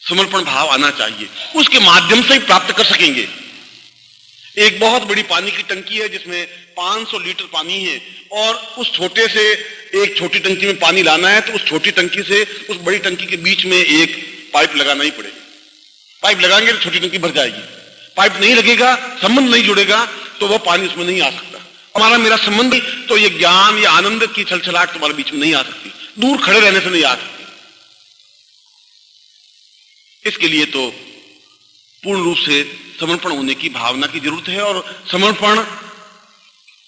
समर्पण भाव आना चाहिए, उसके माध्यम से ही प्राप्त कर सकेंगे। एक बहुत बड़ी पानी की टंकी है जिसमें 500 लीटर पानी है और उस छोटे से एक छोटी टंकी में पानी लाना है तो उस छोटी टंकी से उस बड़ी टंकी के बीच में एक पाइप लगाना ही पड़ेगा। पाइप लगाएंगे तो छोटी टंकी भर जाएगी, पाइप नहीं लगेगा, संबंध नहीं जुड़ेगा तो वह पानी उसमें नहीं आ सकता। हमारा मेरा संबंध तो ये ज्ञान, ये आनंद की छलछलाहट तुम्हारे बीच में नहीं आ सकती, दूर खड़े रहने से नहीं आ सकती। इसके लिए तो पूर्ण रूप से समर्पण होने की भावना की जरूरत है। और समर्पण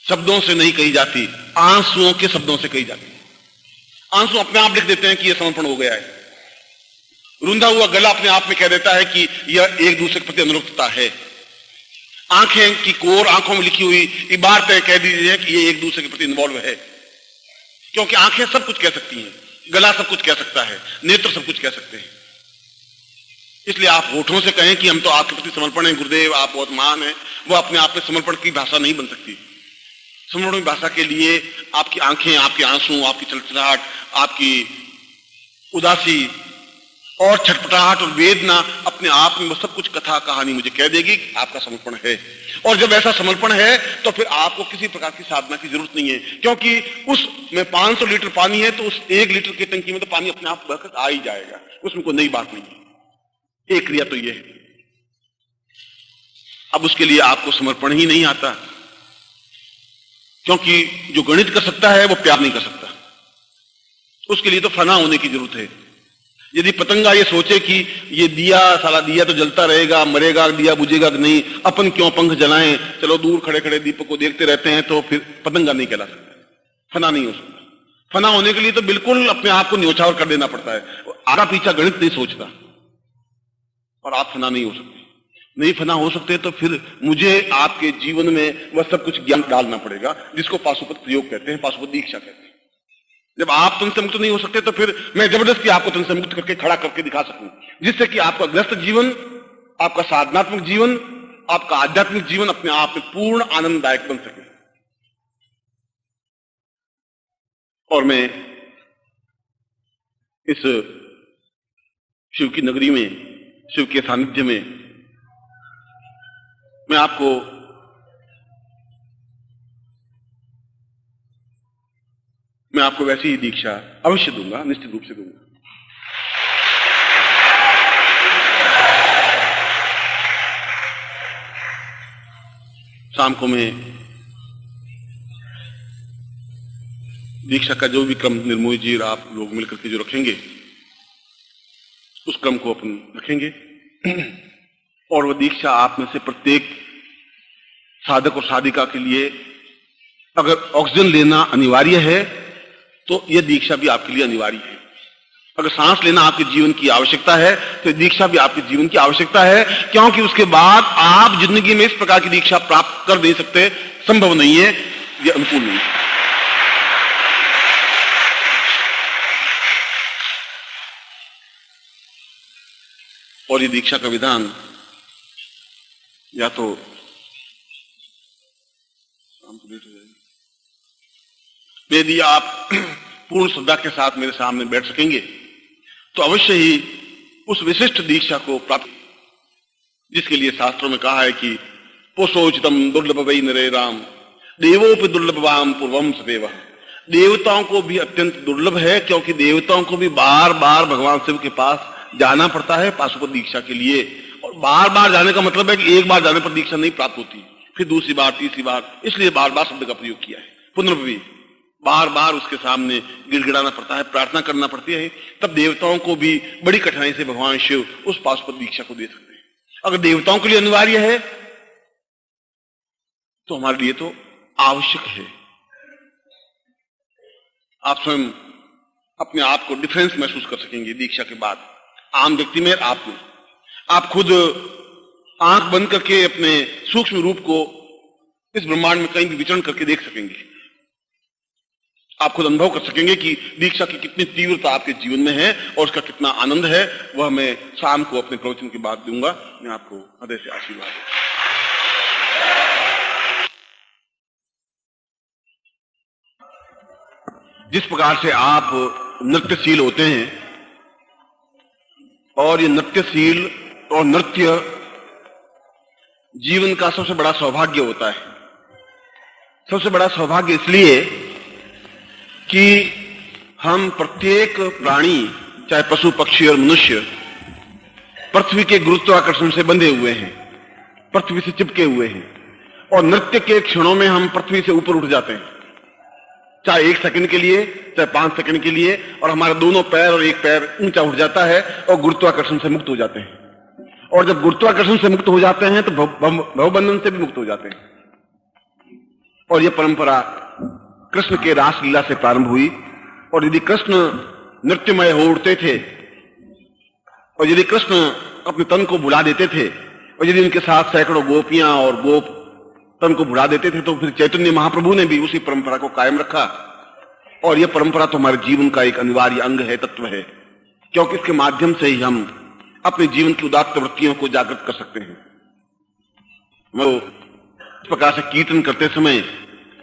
शब्दों से नहीं कही जाती, आंसुओं के शब्दों से कही जाती है। आंसू अपने आप लिख देते हैं कि यह समर्पण हो गया है। रुंधा हुआ गला अपने आप में कह देता है कि यह एक दूसरे के प्रति अनुरक्तता है। आंखें की कोर, आंखों में लिखी हुई इबारतें कह दीजिए कि ये एक दूसरे के प्रति इन्वॉल्व है, क्योंकि आंखें सब कुछ कह सकती हैं, गला सब कुछ कह सकता है, नेत्र सब कुछ कह सकते हैं। इसलिए आप होठों से कहें कि हम तो आपके प्रति समर्पण है गुरुदेव, आप बहुत महान हैं, वो अपने आप में समर्पण की भाषा नहीं बन सकती। समर्पण की भाषा के लिए आपकी आंखें, आपके आंसू, आपकी छलछलाहट, आपकी उदासी और छटपटाहट और वेदना अपने आप में सब कुछ कथा कहानी मुझे कह देगी कि आपका समर्पण है। और जब ऐसा समर्पण है तो फिर आपको किसी प्रकार की साधना की जरूरत नहीं है, क्योंकि उसमें 500 लीटर पानी है तो उस 1 लीटर की टंकी में तो पानी अपने आप बहकर आ ही जाएगा, उसमें कोई नई बात नहीं है। एक क्रिया तो यह है। अब उसके लिए आपको समर्पण ही नहीं आता, क्योंकि जो गणित कर सकता है वो प्यार नहीं कर सकता। उसके लिए तो फना होने की जरूरत है। यदि पतंगा ये सोचे कि ये दिया, साला दिया तो जलता रहेगा, मरेगा, दिया बुझेगा कि नहीं, अपन क्यों पंख जलाएं, चलो दूर खड़े खड़े दीपक को देखते रहते हैं, तो फिर पतंगा नहीं कहला सकता, फना नहीं हो सकता। फना होने के लिए तो बिल्कुल अपने आप को न्योछावर कर देना पड़ता है। आगा पीछा गणित नहीं सोचता और आप फना नहीं हो सकते। नहीं फना हो सकते तो फिर मुझे आपके जीवन में वह सब कुछ ज्ञान डालना पड़ेगा जिसको पाशुपत प्रयोग कहते हैं, पाशुपत दीक्षा कहते हैं। जब आप तन से मुक्त नहीं हो सकते तो फिर मैं जबरदस्ती आपको तन से मुक्त करके खड़ा करके दिखा सकूं, जिससे कि आपका ग्रस्त जीवन, आपका साधनात्मक जीवन, आपका आध्यात्मिक जीवन अपने आप में पूर्ण आनंददायक बन सके। और मैं इस शिव की नगरी में, शिव के सानिध्य में मैं आपको वैसी ही दीक्षा अवश्य दूंगा, निश्चित रूप से दूंगा। शाम को मैं दीक्षा का जो भी क्रम निर्मोही जी और आप लोग मिलकर के जो रखेंगे उस क्रम को अपन रखेंगे। और वह दीक्षा आप में से प्रत्येक साधक और साधिका के लिए अगर ऑक्सीजन लेना अनिवार्य है तो यह दीक्षा भी आपके लिए अनिवार्य है। अगर सांस लेना आपके जीवन की आवश्यकता है तो दीक्षा भी आपके जीवन की आवश्यकता है, क्योंकि उसके बाद आप जिंदगी में इस प्रकार की दीक्षा प्राप्त कर नहीं सकते, संभव नहीं है, यह अनुकूल नहीं है। और ये दीक्षा का विधान या तो यदि आप पूर्ण श्रद्धा के साथ मेरे सामने बैठ सकेंगे तो अवश्य ही उस विशिष्ट दीक्षा को प्राप्त, जिसके लिए शास्त्रों में कहा है कि पुरुषोचितम दुर्लभ वै नरे राम देवोपि दुर्लभवाम पूर्वम सदैव। देवताओं को भी अत्यंत दुर्लभ है, क्योंकि देवताओं को भी बार बार भगवान शिव के पास जाना पड़ता है पाशुपत दीक्षा के लिए। और बार बार जाने का मतलब है कि एक बार जाने पर दीक्षा नहीं प्राप्त होती, फिर दूसरी बार, तीसरी बार, इसलिए बार बार शब्द का प्रयोग किया है। पुनर्भी बार बार उसके सामने गिड़गिड़ाना पड़ता है, प्रार्थना करना पड़ती है, तब देवताओं को भी बड़ी कठिनाई से भगवान शिव उस पाशुपत दीक्षा को दे सकते हैं। अगर देवताओं के लिए अनिवार्य है तो हमारे लिए तो आवश्यक है। आप स्वयं अपने आप को डिफरेंस महसूस कर सकेंगे दीक्षा के बाद, आम व्यक्ति में, आप में। आप खुद आंख बंद करके अपने सूक्ष्म रूप को इस ब्रह्मांड में कहीं भी विचरण करके देख सकेंगे। आप खुद अनुभव कर सकेंगे कि दीक्षा की कितनी तीव्रता आपके जीवन में है और उसका कितना आनंद है। वह मैं शाम को अपने प्रवचन के बाद दूंगा। मैं आपको हृदय से आशीर्वाद दूंगा। जिस प्रकार से आप नृत्यशील होते हैं और ये नृत्यशील और नृत्य जीवन का सबसे बड़ा सौभाग्य होता है। सबसे बड़ा सौभाग्य इसलिए कि हम प्रत्येक प्राणी, चाहे पशु पक्षी और मनुष्य, पृथ्वी के गुरुत्वाकर्षण से बंधे हुए हैं, पृथ्वी से चिपके हुए हैं, और नृत्य के क्षणों में हम पृथ्वी से ऊपर उठ जाते हैं, चाहे 1 सेकंड के लिए, चाहे 5 सेकंड के लिए, और हमारे दोनों पैर और एक पैर ऊंचा उठ जाता है और गुरुत्वाकर्षण से मुक्त हो जाते हैं। और जब गुरुत्वाकर्षण से मुक्त हो जाते हैं तो भवबंधन से भी मुक्त हो जाते हैं। और यह परंपरा कृष्ण के रासलीला से प्रारंभ हुई। और यदि कृष्ण नृत्यमय हो उठते थे, और यदि कृष्ण अपने तन को भुला देते थे, और यदि उनके साथ सैकड़ों गोपियां और गोप तन को भुला देते थे, तो फिर चैतन्य महाप्रभु ने भी उसी परंपरा को कायम रखा। और यह परंपरा तो हमारे जीवन का एक अनिवार्य अंग है, तत्व है, क्योंकि इसके माध्यम से ही हम अपने जीवन की उदात्त वृत्तियों को जागृत कर सकते हैं। वो इस प्रकार से कीर्तन करते समय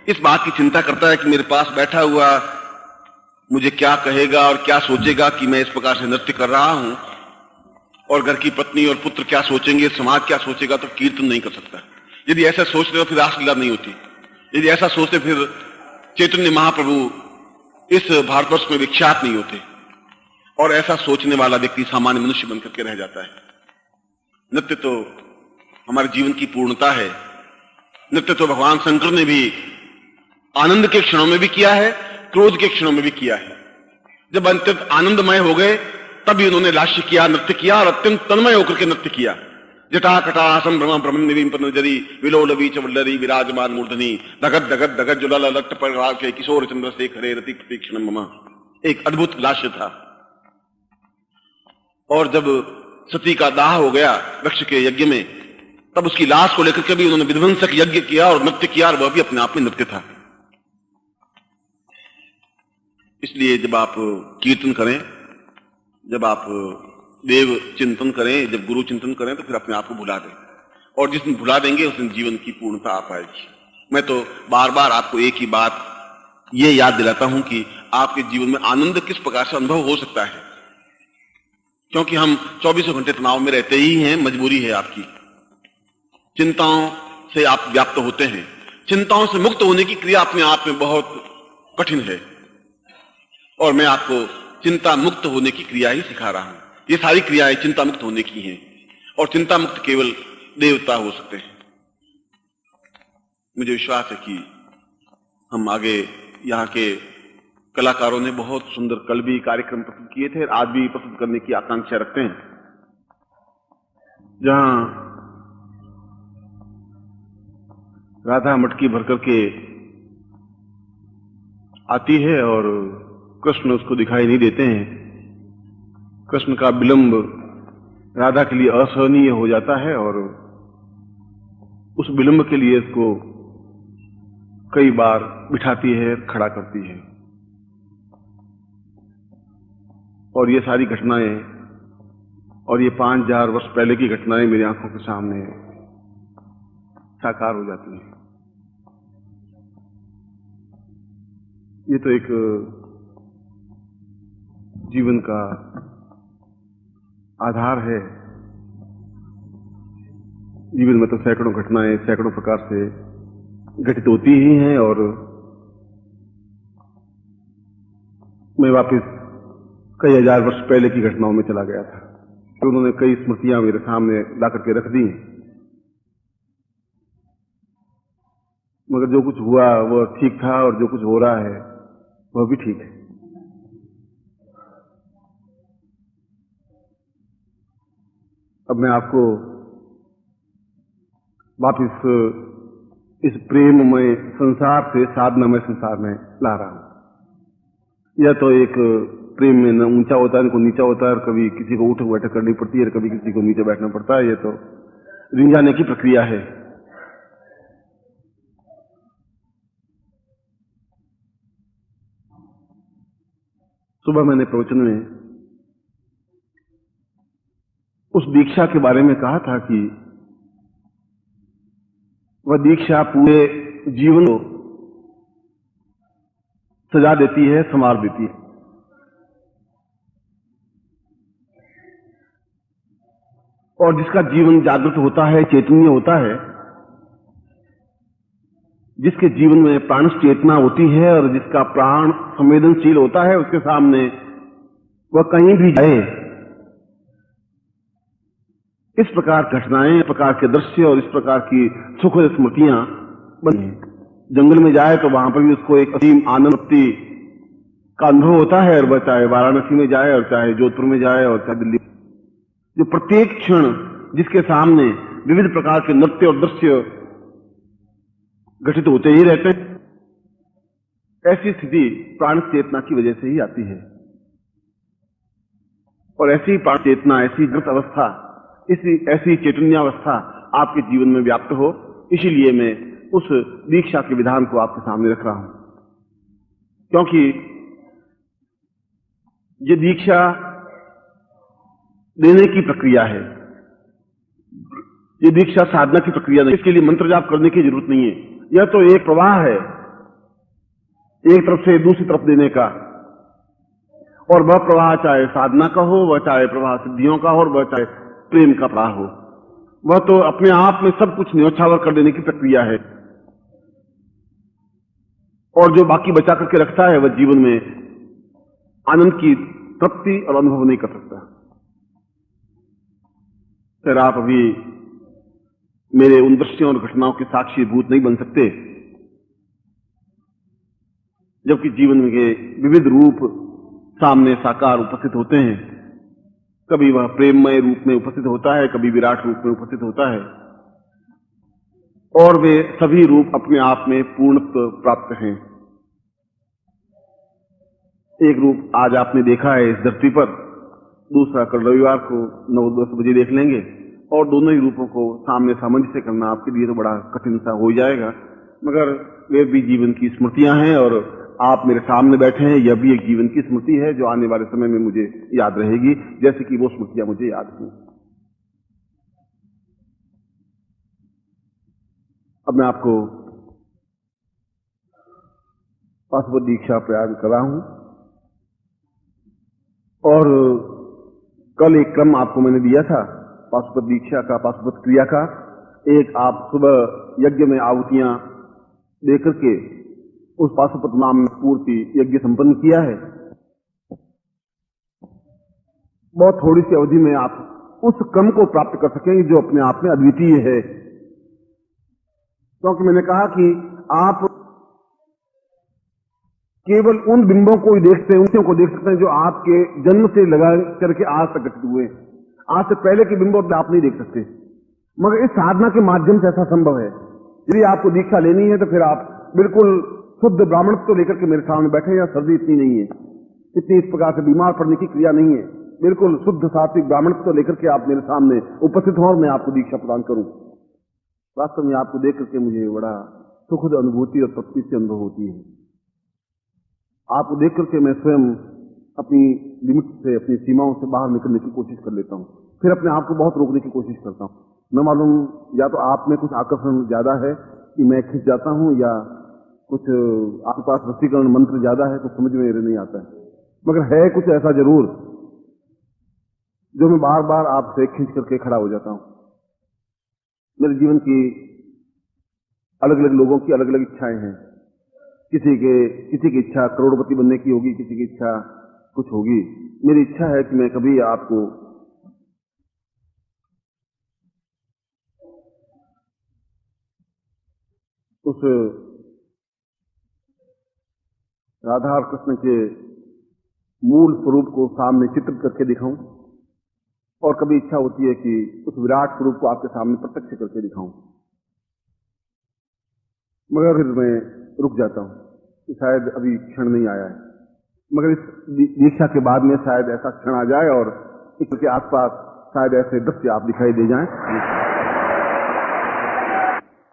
इस बात की चिंता करता है कि मेरे पास बैठा हुआ मुझे क्या कहेगा और क्या सोचेगा कि मैं इस प्रकार से नृत्य कर रहा हूं, और घर की पत्नी और पुत्र क्या सोचेंगे, समाज क्या सोचेगा, तो कीर्तन नहीं कर सकता। यदि ऐसा सोचते तो फिर रासलीला नहीं होती। यदि ऐसा सोचते फिर चैतन्य महाप्रभु इस भारतवर्ष में विख्यात नहीं होते। और ऐसा सोचने वाला व्यक्ति सामान्य मनुष्य बनकर के रह जाता है। नृत्य तो हमारे जीवन की पूर्णता है। नृत्य तो भगवान शंकर ने भी आनंद के क्षणों में भी किया है, क्रोध के क्षणों में भी किया है। जब अत्यंत आनंदमय हो गए तभी उन्होंने लास्य किया, नृत्य किया, और अत्यंत तन्मय होकर के नृत्य किया। जटा कटासम भ्रम भ्रमण निविंपनजरी विलोलवी चवल्लरी विराजमान मूर्धनि दगद दगद दगद जुलाल लट्ट पर राखे किशोर चंद्र शेखरे रति प्रतीक्षण मम। एक अद्भुत लास्य था। और जब सती का दाह हो गया वृक्ष के यज्ञ में, तब उसकी लाश को लेकर के भी उन्होंने विध्वंसक यज्ञ किया और नृत्य किया, और वह भी अपने आप में नृत्य था। इसलिए जब आप कीर्तन करें, जब आप देव चिंतन करें, जब गुरु चिंतन करें, तो फिर अपने आप को भुला दें, और जिस दिन भुला देंगे उस दिन जीवन की पूर्णता आ पाएगी। मैं तो बार बार आपको एक ही बात ये याद दिलाता हूं कि आपके जीवन में आनंद किस प्रकार से अनुभव हो सकता है, क्योंकि हम 24 घंटे तनाव में रहते ही हैं, मजबूरी है आपकी। चिंताओं से आप व्याप्त होते हैं। चिंताओं से मुक्त होने की क्रिया अपने आप में बहुत कठिन है, और मैं आपको चिंता मुक्त होने की क्रिया ही सिखा रहा हूं। ये सारी क्रियाएं चिंता मुक्त होने की हैं, और चिंता मुक्त केवल देवता हो सकते हैं। मुझे विश्वास है कि हम आगे, यहाँ के कलाकारों ने बहुत सुंदर कल भी कार्यक्रम प्रस्तुत किए थे, आज भी प्रस्तुत करने की आकांक्षा रखते हैं। जहां राधा मटकी भर करके आती है और कृष्ण उसको दिखाई नहीं देते हैं। कृष्ण का विलंब राधा के लिए असहनीय हो जाता है, और उस विलंब के लिए इसको कई बार बिठाती है, खड़ा करती है। और ये सारी घटनाएं, और ये 5000 वर्ष पहले की घटनाएं मेरी आंखों के सामने साकार हो जाती हैं। ये तो एक जीवन का आधार है। जीवन में तो सैकड़ों घटनाएं सैकड़ों प्रकार से घटित होती ही हैं, और मैं वापस कई हजार वर्ष पहले की घटनाओं में चला गया था, तो उन्होंने कई स्मृतियां मेरे सामने ला करके रख दी। मगर जो कुछ हुआ वह ठीक था, और जो कुछ हो रहा है वह भी ठीक है। अब मैं आपको वापिस इस प्रेममय संसार से साधनामय संसार में ला रहा हूं। यह तो एक प्रेम में न ऊंचा होता है, न कोई नीचा होता है, और कभी किसी को उठक बैठक करनी पड़ती है, और कभी किसी को नीचे बैठना पड़ता है। यह तो रिंझाने की प्रक्रिया है। सुबह मैंने प्रवचन में उस दीक्षा के बारे में कहा था कि वह दीक्षा पूरे जीवन को सजा देती है, संवार देती है। और जिसका जीवन जागृत होता है, चैतन्य होता है, जिसके जीवन में प्राण चेतना होती है और जिसका प्राण संवेदनशील होता है, उसके सामने वह कहीं भी जाए इस प्रकार घटनाएं, इस प्रकार के दृश्य और इस प्रकार की सुखद स्मृतियां बनी। जंगल में जाए तो वहां पर भी उसको एक असीम आनंद का अनुभव होता है, और वह चाहे वाराणसी में जाए और चाहे जोधपुर में जाए और चाहे दिल्ली, जो प्रत्येक क्षण जिसके सामने विविध प्रकार के नृत्य और दृश्य घटित होते ही रहते हैं, ऐसी स्थिति प्राण चेतना की वजह से ही आती है। और ऐसी प्राण चेतना, ऐसी जागृत अवस्था, ऐसी चैतन्यावस्था आपके जीवन में व्याप्त हो, इसीलिए मैं उस दीक्षा के विधान को आपके सामने रख रहा हूं। क्योंकि ये दीक्षा देने की प्रक्रिया है, ये दीक्षा साधना की प्रक्रिया नहीं। इसके लिए मंत्र जाप करने की जरूरत नहीं है। यह तो एक प्रवाह है, एक तरफ से दूसरी तरफ देने का, और वह प्रवाह चाहे साधना का हो, वह चाहे प्रवाह सिद्धियों का हो, और वह चाहे प्रेम का प्रवाह हो, वह तो अपने आप में सब कुछ न्योछावर कर देने की प्रक्रिया है। और जो बाकी बचा करके रखता है, वह जीवन में आनंद की तृप्ति और अनुभव नहीं कर सकता। फिर आप अभी मेरे उन दृश्यों और घटनाओं के साक्षी भूत नहीं बन सकते, जबकि जीवन के विविध रूप सामने साकार उपस्थित होते हैं। कभी वह प्रेममय रूप में उपस्थित होता है, कभी विराट रूप में उपस्थित होता है, और वे सभी रूप अपने आप में पूर्णत्व प्राप्त हैं। एक रूप आज आपने देखा है इस धरती पर, दूसरा कल रविवार को 9-10 बजे देख लेंगे, और दोनों ही रूपों को सामने सामंजस्य करना आपके लिए तो बड़ा कठिन सा हो जाएगा, मगर वे भी जीवन की स्मृतियां हैं, और आप मेरे सामने बैठे हैं, यह भी एक जीवन की स्मृति है जो आने वाले समय में मुझे याद रहेगी, जैसे कि वो स्मृतियां मुझे याद थी। अब मैं आपको पाशुपत दीक्षा प्रयाग कर रहा हूं, और कल एक क्रम आपको मैंने दिया था पाशुपत दीक्षा का, पाशुपत क्रिया का। एक, आप सुबह यज्ञ में आहुतियां देकर के उस पाशुपत नाम में पूर्ति यज्ञ संपन्न किया है। बहुत थोड़ी सी अवधि में आप उस क्रम को प्राप्त कर सकेंगे जो अपने आप में अद्वितीय है। क्योंकि मैंने कहा कि आप केवल उन बिंबों को ही देखते हैं, उन को देख सकते हैं जो आपके जन्म से लगा करके आज तक घटित हुए। आज से पहले के बिंबों आप नहीं देख सकते, मगर इस साधना के माध्यम से ऐसा संभव है। यदि आपको दीक्षा लेनी है तो फिर आप बिल्कुल शुद्ध ब्राह्मण को लेकर के मेरे सामने बैठे, या सर्दी इतनी नहीं है, इतनी इस प्रकार से बीमार पड़ने की क्रिया नहीं है, बिल्कुल शुद्ध सात्विक ब्राह्मण को लेकर के आप मेरे सामने उपस्थित हो और मैं आपको दीक्षा प्रदान करूं। वास्तव में आपको देख करके मुझे बड़ा सुखद अनुभूति और तृप्ति से अनुभव होती है। आपको देख करके मैं स्वयं अपनी लिमिट से, अपनी सीमाओं से बाहर निकलने की कोशिश कर लेता हूं, फिर अपने आप को बहुत रोकने की कोशिश करता हूं। मैं मालूम या तो आप में कुछ आकर्षण ज्यादा है कि मैं खिंच जाता हूं, या कुछ आपके पास वशीकरण मंत्र ज्यादा है, कुछ समझ में नहीं आता है, मगर है कुछ ऐसा जरूर जो मैं बार बार आपसे खींच करके खड़ा हो जाता हूं। मेरे जीवन की अलग अलग लोगों की अलग अलग इच्छाएं हैं। किसी की इच्छा करोड़पति बनने की होगी, किसी की इच्छा कुछ होगी। मेरी इच्छा है कि मैं कभी आपको उस राधा और कृष्ण के मूल स्वरूप को सामने चित्रित करके दिखाऊं, और कभी इच्छा होती है कि उस विराट स्वरूप को आपके सामने प्रत्यक्ष करके दिखाऊं, मगर फिर मैं रुक जाता हूं कि शायद अभी क्षण नहीं आया है। मगर इस दीक्षा के बाद में शायद ऐसा क्षण आ जाए और इसके आसपास शायद ऐसे दृश्य आप दिखाई दे जाएं।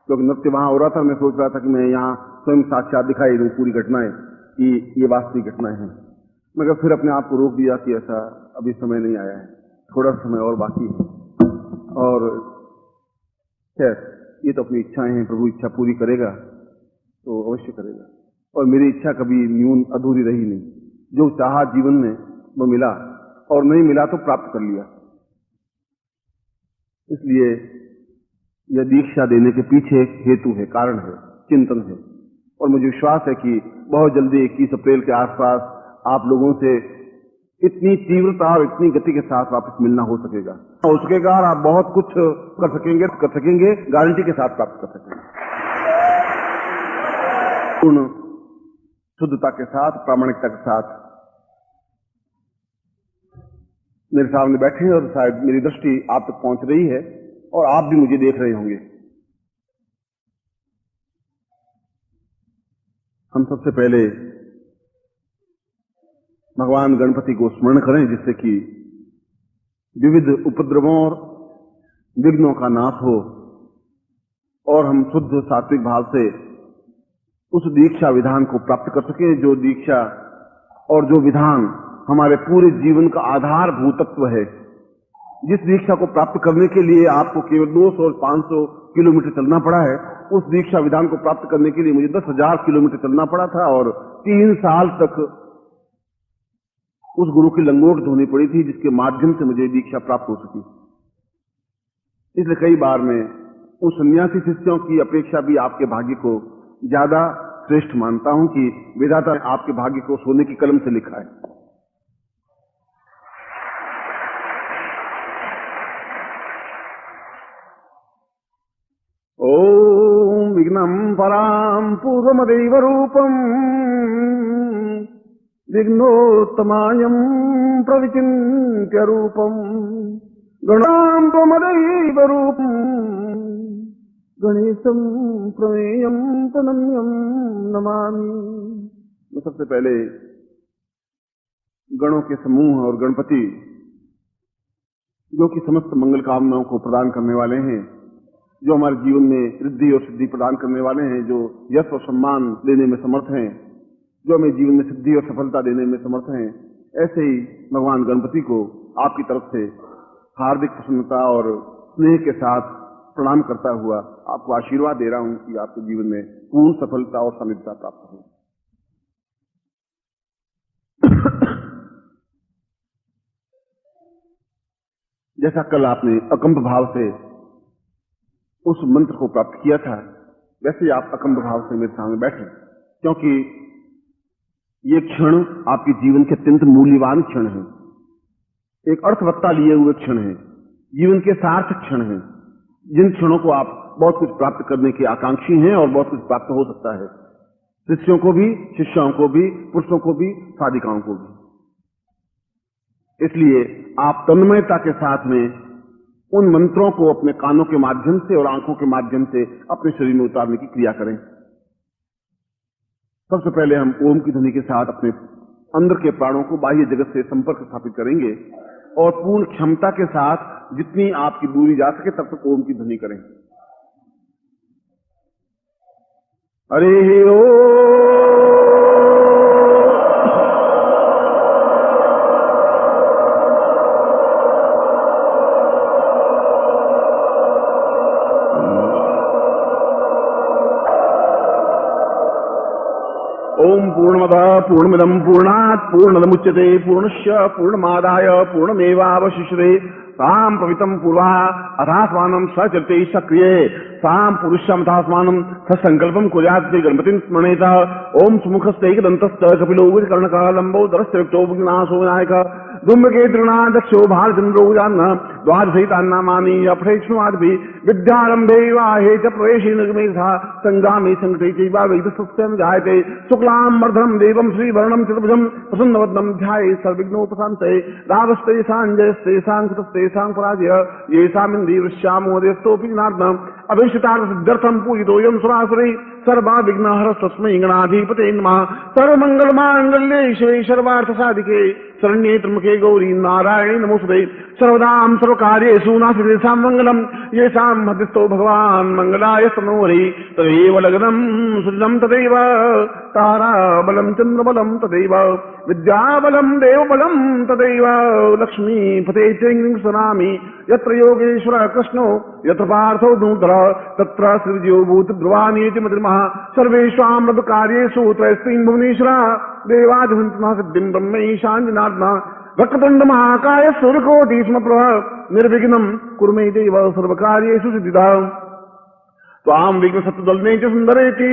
क्योंकि नृत्य वहां हो रहा था, मैं सोच रहा था कि मैं यहाँ स्वयं साक्षात दिखाई दूं पूरी घटनाएं कि ये वास्तविक घटनाएं हैं, मगर फिर अपने आप को रोक दिया कि ऐसा अभी समय नहीं आया है, थोड़ा समय और बाकी है। और खैर, ये तो अपनी इच्छाएं हैं, प्रभु इच्छा पूरी करेगा तो अवश्य करेगा, और मेरी इच्छा कभी न्यून अधूरी रही नहीं। जो चाहा जीवन में वो मिला, और नहीं मिला तो प्राप्त कर लिया। इसलिए यह दीक्षा देने के पीछे एक हेतु है, कारण है, चिंतन है। और मुझे विश्वास है कि बहुत जल्दी 21 अप्रैल के आसपास आप लोगों से इतनी तीव्रता और इतनी गति के साथ वापस मिलना हो सकेगा और आप बहुत कुछ कर सकेंगे, गारंटी के साथ प्राप्त कर सकेंगे। पूर्ण शुद्धता के साथ, प्रामाणिकता के साथ मेरे सामने बैठे हैं और शायद मेरी दृष्टि आप तक पहुंच रही है और आप भी मुझे देख रहे होंगे। हम सबसे पहले भगवान गणपति को स्मरण करें, जिससे कि विविध उपद्रवों और विघ्नों का नाश हो और हम शुद्ध सात्विक भाव से उस दीक्षा विधान को प्राप्त कर सकें, जो दीक्षा और जो विधान हमारे पूरे जीवन का आधारभूत तत्व है। जिस दीक्षा को प्राप्त करने के लिए आपको केवल 200 और 500 किलोमीटर चलना पड़ा है, उस दीक्षा विधान को प्राप्त करने के लिए मुझे 10,000 किलोमीटर चलना पड़ा था और 3 साल तक उस गुरु की लंगोट धोनी पड़ी थी, जिसके माध्यम से मुझे दीक्षा प्राप्त हो सकी। इसलिए कई बार मैं उन सन्यासी शिष्यों की अपेक्षा भी आपके भाग्य को ज्यादा श्रेष्ठ मानता हूं कि विधाता ने आपके भाग्य को सोने की कलम से लिखा है। ओम विघ्नं परां पूर्वमदैव रूपम् विघ्नोत्तमायं प्रविचिन्त्य रूपम् गणां त्वमदैव रूपम् गणेशं प्रमेयं प्रणम्यं नमामि। मैं सबसे पहले गणों के समूह और गणपति, जो कि समस्त मंगल कामनाओं को प्रदान करने वाले हैं, जो हमारे जीवन में रिद्धि और सिद्धि प्रदान करने वाले हैं, जो यश और सम्मान देने में समर्थ हैं, जो हमें जीवन में सिद्धि और सफलता देने में समर्थ हैं, ऐसे ही भगवान गणपति को आपकी तरफ से हार्दिक प्रसन्नता और स्नेह के साथ प्रणाम करता हुआ आपको आशीर्वाद दे रहा हूं कि आपके जीवन में पूर्ण सफलता और समृद्धता प्राप्त हो। जैसा कल आपने अकंप भाव से उस मंत्र को प्राप्त किया था, वैसे आप अकंप भाव से मेरे सामने बैठे, क्योंकि ये क्षण आपके जीवन के अत्यंत मूल्यवान क्षण है, एक अर्थवत्ता लिए हुए क्षण है, जीवन के सार्थक क्षण है, जिन क्षणों को आप बहुत कुछ प्राप्त करने के आकांक्षी हैं और बहुत कुछ प्राप्त हो सकता है, शिष्यों को भी, शिष्याओं को भी, पुरुषों को भी, साधिकाओं को भी। इसलिए आप तन्मयता के साथ में उन मंत्रों को अपने कानों के माध्यम से और आंखों के माध्यम से अपने शरीर में उतारने की क्रिया करें। सबसे पहले हम ओम की ध्वनि के साथ अपने अंदर के प्राणों को बाह्य जगत से संपर्क स्थापित करेंगे और पूर्ण क्षमता के साथ जितनी आपकी दूरी जा सके तब तक ओम की ध्वनि करें। हरि ओम। ओम पूर्णमदः पूर्णमिदं पूर्णात् पूर्णमुदच्यते पूर्णस्य पूर्णमादाय पूर्णमेवावशिष्यते तां पवित्रं पूर्वः अथास्मानं सचरते सक्रिये तां पुरुषमथास्मानं ससंकल्पं कुर्यात् गणपतिं स्मरेत। ओम सुमुखस्तेकदन्तश्च कपिलो कर्णकः लम्बोदरश्च विक्तो विघ्नाशो विनायकः धूम्रकेतुर्नादक्षो भारचन्द्रो जाह्नः द्वादशैतान्नामानि अपठेष्णुमादिभिः विद्यारम्भे वाहे च प्रवेशे निर्मेधा संग्रामे संकटे चैव वैदसत्यं जायते शुक्लां वर्धनं देवं श्रीवर्णं चतुर्भुजं प्रसन्नवदनं ध्याये सर्वविघ्नोपशान्तये रावस्तेषां जयस्तेषां कृतस्तेषां पराजय येषामिन्द्रियश्यामोदयस्तोऽपि जनार्दनम् अभीष्टार्थसिद्ध्यर्थं पूजितोऽयं सुरासुरैः सर्वाविघ्नहरस्त्वस्मै गणाधिपते नमः। सर्वमङ्गलमाङ्गल्ये शिवे सर्वार्थसाधिके शरण्ये त्र्यम्बके गौरी नारायणे नमोस्तुते। सर्वदां सर्वकार्येषु नास्ति मङ्गलम् येषां मध्यस्थो भगवान् मङ्गलाय तनोहरि तदेव लग्नं सुजनं तदैव ताराबलं चन्द्रबलं तदैव विद्याबलं देवबलं तदैव लक्ष्मीपते सनामि यत्र योगेश्वर कृष्णो यत्र पार्थो धनुधर तत्र सृजो भूतध्रुवानि मतिर्मः सर्वेषां मधुकार्येषु त्रयस्त्रीं भुवनेश्वरा देवादिहन्ति सिद्धिं ब्रह्मैशां जनार्दनः वक्रतुंड महाकाय सूर्यकोटि समप्रभा निर्विघ्नं कुरु मे देव सर्वकार्येषु सिद्धिदाम् त्वां विघ्न सत्तुदलने च सुंदरेति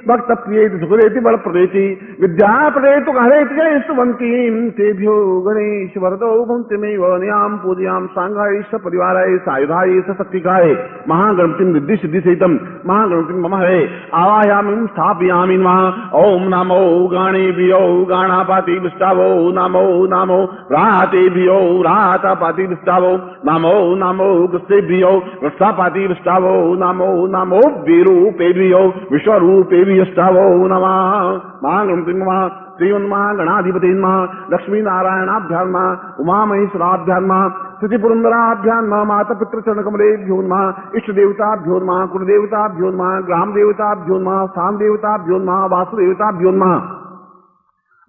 भक्त प्रियेति सुखदेति बलप्रदेति विद्यापदेतु कहरेति जय स्तुवन्तीं तेभ्यो गणेश वरदो भवन्ति मे वनयां पूजयां सांगाय स परिवाराय सायुधाय स शक्तिकाय महागणपतिं रिद्धि सिद्धि सहितं महागणपतिं मम हरे आवाहयामि स्थापयामि नमः ओम नमो गणेभ्यो गणपति विष्टवो नमो नमो रातेभ्यो रातपति विष्टवो नमो नमो गुस्सेभ्यो गुस्सापति विष्टवो नमो नमो विरूपेभ्यो विश्वरूपेभ्यष्टवो नमः महागणपति नमः श्रीमन्महागणाधिपति नमः लक्ष्मीनारायणाभ्यां नमः उमामहेश्वराभ्यां नमः श्रुतिपुरन्दराभ्यां नमः मातापितृचरणकमलेभ्यो नमः इष्टदेवताभ्यो नमः कुलदेवताभ्यो नमः ग्रामदेवताभ्यो नमः स्थानदेवताभ्यो नमः वासुदेवताभ्यो नमः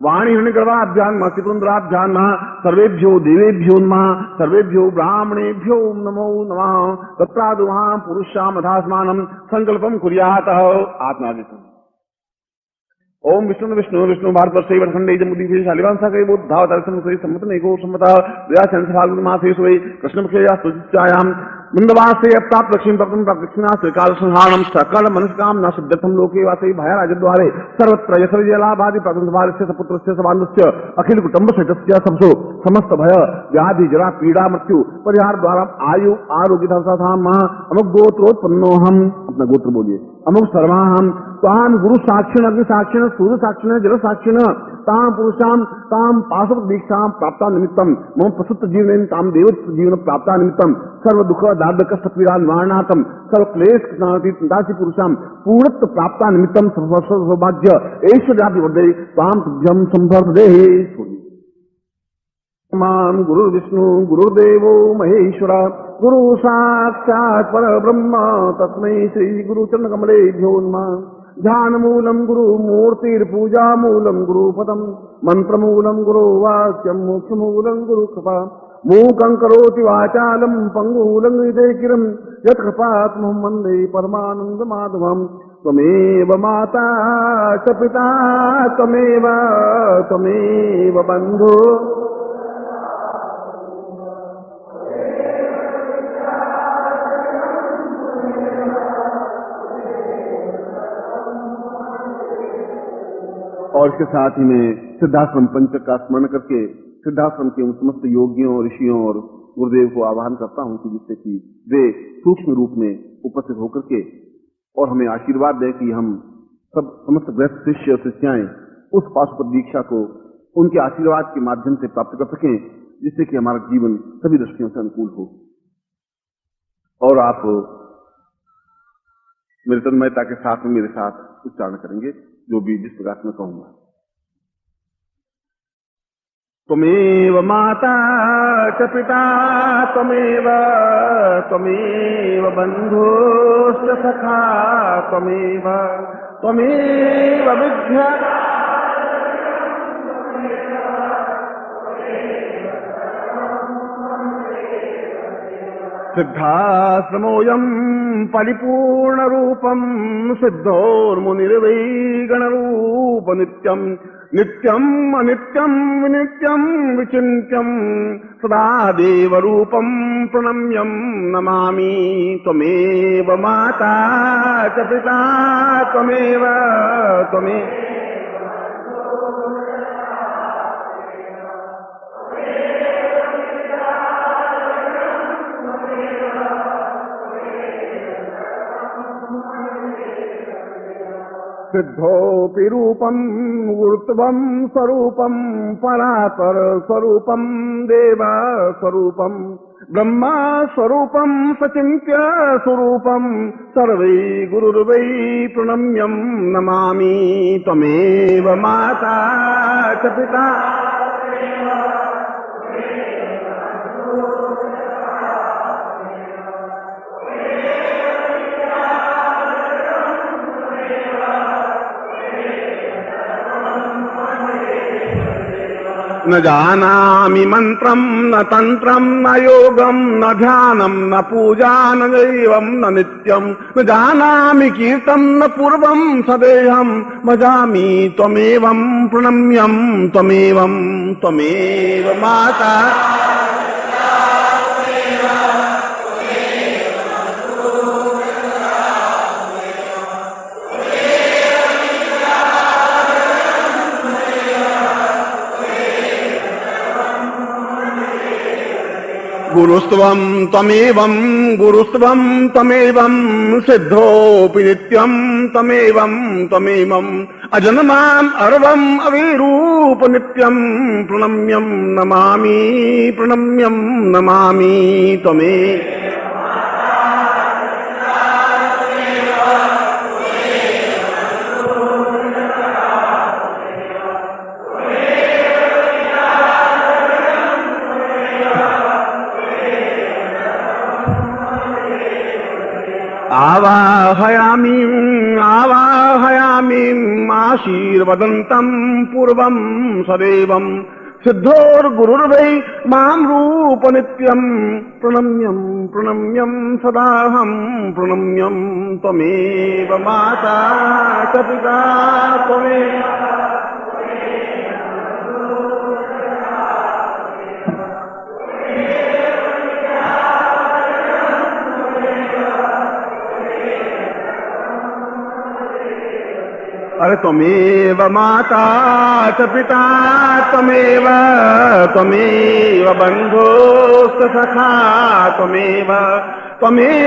वाणी हिरण्यगर्भाभ्यां नमः त्रिपुरन्दराभ्यां नमः सर्वेभ्यो देवेभ्यो नमः सर्वेभ्यो ब्राह्मणेभ्यो नमो नमः तत्रादु महापुरुषामधास्मानं संकल्पं कुर्यातः आत्मादितम् ओम विष्णु विष्णु विष्णु भारतवर्षे वर्षखंडे जम्बूद्वीपे शालिवांसा के बुद्धावतारसंवत्सरे सम्मतनेको सम्मतः द्व्याशंस फाल्गुन मासे सुवे कृष्णपक्षया स्तुतिचायां मंदवासे अप्ताप लक्ष्मी भक्तम प्रदक्षिणा त्रिकाल संहारणं सकल मनस्कामना सिद्धर्थं लोके वासे भयराजद्वारे सर्वत्र यशर्यलाभादि प्रगंधभारस्य सपुत्रस्य सबान्धस्य अखिल कुटुंब सहितस्य सबसो समस्त भय व्याधि जरा पीड़ा मृत्यु परिहार द्वारा आयु आरोग्य धाम अमुक गोत्रोत्पन्नोहम अपना गोत्र बोलिए अमुक सर्वाहम ताम गुरु साक्षिण अग्नि साक्षिण सूर्य साक्षिण जल साक्षिण ताम पुरुषाम ताम पाशव दीक्षा प्राप्ता निमित्तम मम प्रसुप्त जीवन ताम देव जीवन प्राप्ता निमित्तम सर्व दुख दार्द कष्ट पीड़ा निवारणार्थम सर्व क्लेश दासी पुरुषाम पूर्णत्व प्राप्ता निमित्तम सौभाग्य ऐश्वर्यादि वर्धे ताम तुभ्यम संवर्धे मां गुरु विष्णु गुरुदेवो महेश्वर गुरु साक्षात् परब्रह्म तस्मै श्री गुरु चरण कमलेभ्यो नमः ध्यान मूलम गुरु मूर्तिर्पूजा मूलम गुरु पदम मंत्र मूलम गुरु वाक्यम मोक्ष मूलम गुरु कृपा मूकं करोति वाचालं पंगूलं हृदयगिरिं यत्कृपात्महं वन्दे परमानंद माधवम् त्वमेव माता च पिता त्वमेव बन्धु और इसके साथ ही मैं सिद्धाश्रम पंचक का स्मरण करके सिद्धाश्रम के उन समस्त योगियों ऋषियों और गुरुदेव को आह्वान करता हूं कि जिससे कि वे सूक्ष्म रूप में उपस्थित होकर के और हमें आशीर्वाद दें कि हम सब समस्त गृहस्थ शिष्य और शिष्याएं उस पाशुपत दीक्षा को उनके आशीर्वाद के माध्यम से प्राप्त कर सकें जिससे कि हमारा जीवन सभी दृष्टियों से अनुकूल हो। और आप मेरे तन्मयता के साथ में मेरे साथ उच्चारण करेंगे जो भी जिस प्रकार मैं कहूंगा। त्वमेव माता च पिता त्वमेव बन्धुश्च सखा त्वमेव विद्या सिद्धाश्रमोऽयं परिपूर्ण रूपं सिद्धोर्मुनिर्वै गणरूप नित्यं नित्यम् अनित्यं विनित्यं विचिन्त्यं सदा देवरूपं प्रणम्यं नमामि त्वमेव माता च पिता त्वमेव सिद्धोऽपि रूपं गुरुत्वं स्वरूपं परापर स्वरूपं देव स्वरूपं ब्रह्मा स्वरूपं सचिन्त्य स्वरूपं सर्वै गुरुर्वै प्रणम्यं नमामि त्वमेव माता च पिता न जानामि मंत्रम न तंत्रम न योगम न ध्यानम न पूजा न दैवम न नित्यम न जानामि कीर्तम न पूर्वम सदेहम भजामि त्वमेवं प्रणम्यं त्वमेवं त्वमेव माता गुरुस्त्वं त्वमेवं गुरुस्त्वं त्वमेवं सिद्धोऽपि नित्यं त्वमेवं त्वमेवम् अजन्माम् अर्वम् अविरूप नित्यं प्रणम्यं नमामि प्रणम्यं नमामि त्वमेव आवाहयामि आवाहयामि आशीर्वदन्तं पूर्वं सदैवं सिद्धोर्गुरुर्वै मां रूप नित्यं प्रणम्यं प्रणम्यं सदाहं प्रणम्यं त्वमेव माता च पिता त्वमेव अरे त्वमेव माता च पिता त्वमेव त्वमेव बन्धुश्च सखा त्वमेव त्वमेव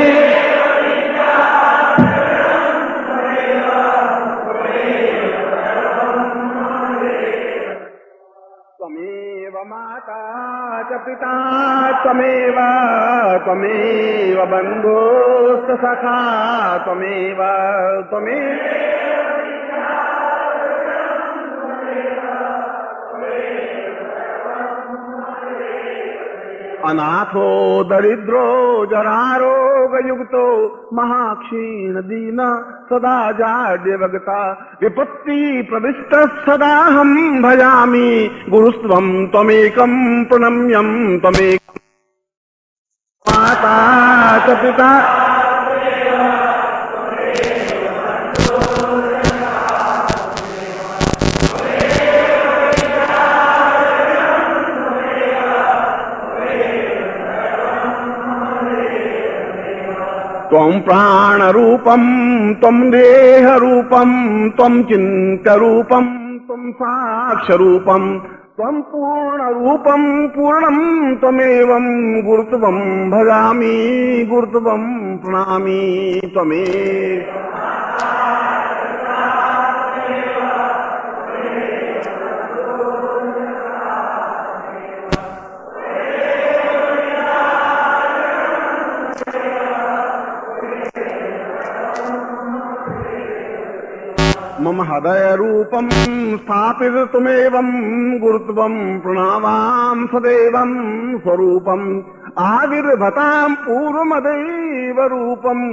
माता च पिता त्वमेव त्वमेव बन्धुश्च सखा त्वमेव अनाथो दरिद्रो जरारोगयुक्तो महाक्षीण दीन सदा जाड्यवगता विपत्ति प्रविष्ट सदाहं भजामि गुरुस्त्वं त्वमेकं प्रणम्यं त्वमेकं माता च पिता त्वं प्राणरूपं त्वं देहरूपं त्वं चिन्त्यरूपं त्वं साक्षरूपं त्वं पूर्णरूपं पूर्णं त्वमेवं गुरुत्वं भजामि गुरुत्वं प्रणमामि त्वमेव मम हृदय रूपं स्थापितुमेवं गुरुत्वं प्रणवाम सदैवं स्वरूपम् आविर्भतां पूर्वमदैव रूपम्।